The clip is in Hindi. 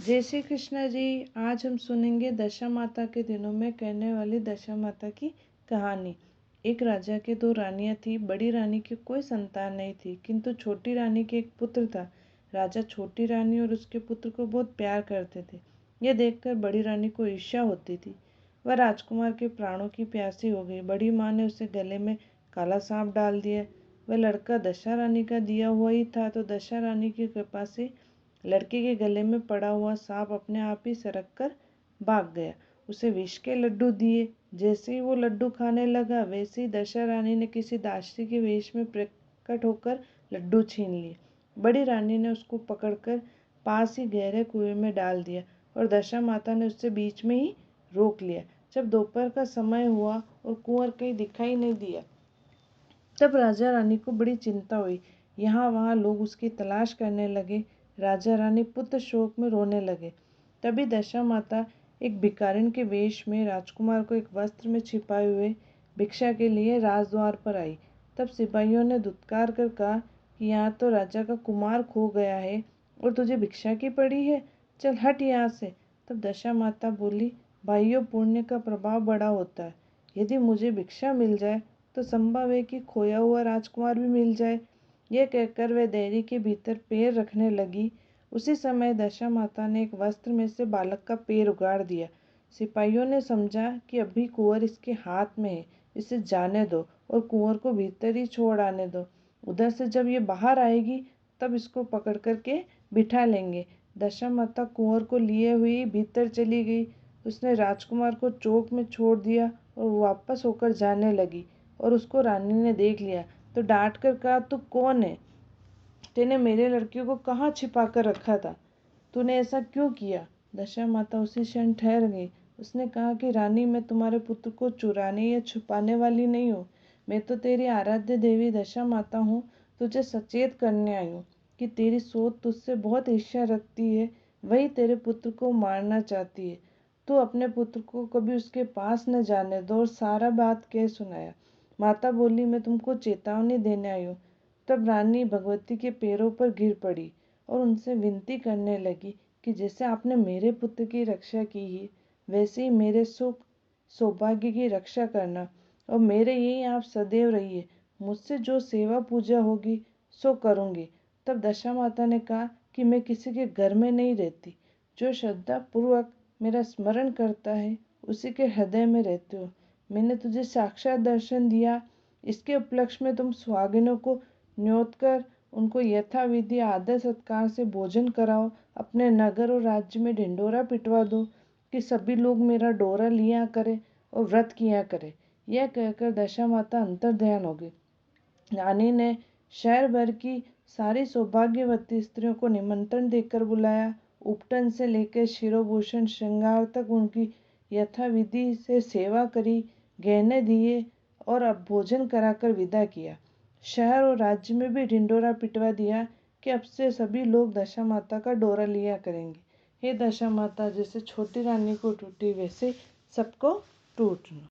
जय श्री कृष्णा जी। आज हम सुनेंगे दशा माता के दिनों में कहने वाली दशा माता की कहानी। एक राजा के दो रानियां थी। बड़ी रानी की कोई संतान नहीं थी, किंतु छोटी रानी के एक पुत्र था। राजा छोटी रानी और उसके पुत्र को बहुत प्यार करते थे। यह देखकर बड़ी रानी को ईर्ष्या होती थी। वह राजकुमार के प्राणों की प्यासी हो गई। बड़ी माँ ने उसे गले में काला सांप डाल दिया। वह लड़का दशा रानी का दिया हुआ ही था, तो दशा रानी की कृपा से लड़के के गले में पड़ा हुआ सांप अपने आप ही सरक कर भाग गया। उसे विष के लड्डू दिए। जैसे ही वो लड्डू खाने लगा, वैसे ही दशा रानी ने किसी दासी के वेश में प्रकट होकर लड्डू छीन लिए। बड़ी रानी ने उसको पकड़कर पास ही गहरे कुएं में डाल दिया और दशा माता ने उससे बीच में ही रोक लिया। जब दोपहर का समय हुआ और कुंवर कहीं दिखाई नहीं दिया, तब राजा रानी को बड़ी चिंता हुई। यहाँ वहाँ लोग उसकी तलाश करने लगे। राजा रानी पुत्र शोक में रोने लगे। तभी दशा माता एक भिखारिन के वेश में राजकुमार को एक वस्त्र में छिपाए हुए भिक्षा के लिए राजद्वार पर आई। तब सिपाहियों ने धुतकार कर कहा कि यहाँ तो राजा का कुमार खो गया है और तुझे भिक्षा की पड़ी है, चल हट यहाँ से। तब दशा माता बोली, भाइयों, पुण्य का प्रभाव बड़ा होता है। यदि मुझे भिक्षा मिल जाए तो संभव है कि खोया हुआ राजकुमार भी मिल जाए। यह कहकर वह देहरी के भीतर पैर रखने लगी। उसी समय दशा माता ने एक वस्त्र में से बालक का पैर उगाड़ दिया। सिपाहियों ने समझा कि अभी कुंवर इसके हाथ में है, इसे जाने दो और कुंवर को भीतर ही छोड़ आने दो। उधर से जब ये बाहर आएगी तब इसको पकड़ करके बिठा लेंगे। दशा माता कुंवर को लिए हुई भीतर चली गई। उसने राजकुमार को चौक में छोड़ दिया और वापस होकर जाने लगी और उसको रानी ने देख लिया तो डांट कर कहा, तू कौन है? तूने मेरे लड़कियों को कहाँ छिपा कर रखा था? तूने ऐसा क्यों किया? दशा माता उसी क्षण ठहर गई। उसने कहा कि रानी, मैं तुम्हारे पुत्र को चुराने या छुपाने वाली नहीं हूँ। मैं तो तेरी आराध्य देवी दशा माता हूँ। तुझे सचेत करने आई हूँ कि तेरी सोच तुझसे बहुत ईर्ष्या रखती है, वही तेरे पुत्र को मारना चाहती है। तू अपने पुत्र को कभी उसके पास न जाने दो। और सारा बात कह सुनाया। माता बोली, मैं तुमको चेतावनी देने आई हूँ। तब रानी भगवती के पैरों पर गिर पड़ी और उनसे विनती करने लगी कि जैसे आपने मेरे पुत्र की रक्षा की है, वैसे ही मेरे सुख सौभाग्य की रक्षा करना और मेरे यही आप सदैव रहिए। मुझसे जो सेवा पूजा होगी सो करूँगी। तब दशा माता ने कहा कि मैं किसी के घर में नहीं रहती। जो श्रद्धा पूर्वक मेरा स्मरण करता है उसी के हृदय में रहती हूँ। मैंने तुझे साक्षात दर्शन दिया। इसके उपलक्ष्य में तुम सुहागिनों को न्योत कर उनको यथाविधि आदर सत्कार से भोजन कराओ। अपने नगर और राज्य में ढिंढोरा पिटवा दो कि सभी लोग मेरा डोरा लिया करें और व्रत किया करें। यह कहकर दशा माता अंतर ध्यान हो गई। रानी ने शहर भर की सारी सौभाग्यवती स्त्रियों को निमंत्रण देकर बुलाया। उपटन से लेकर शिरोभूषण श्रृंगार तक उनकी यथाविधि से सेवा करी, गहने दिए और अब भोजन कराकर विदा किया। शहर और राज्य में भी ढिंडोरा पिटवा दिया कि अब से सभी लोग दशा माता का डोरा लिया करेंगे। हे दशा माता, जैसे छोटी रानी को टूटी वैसे सबको टूटना।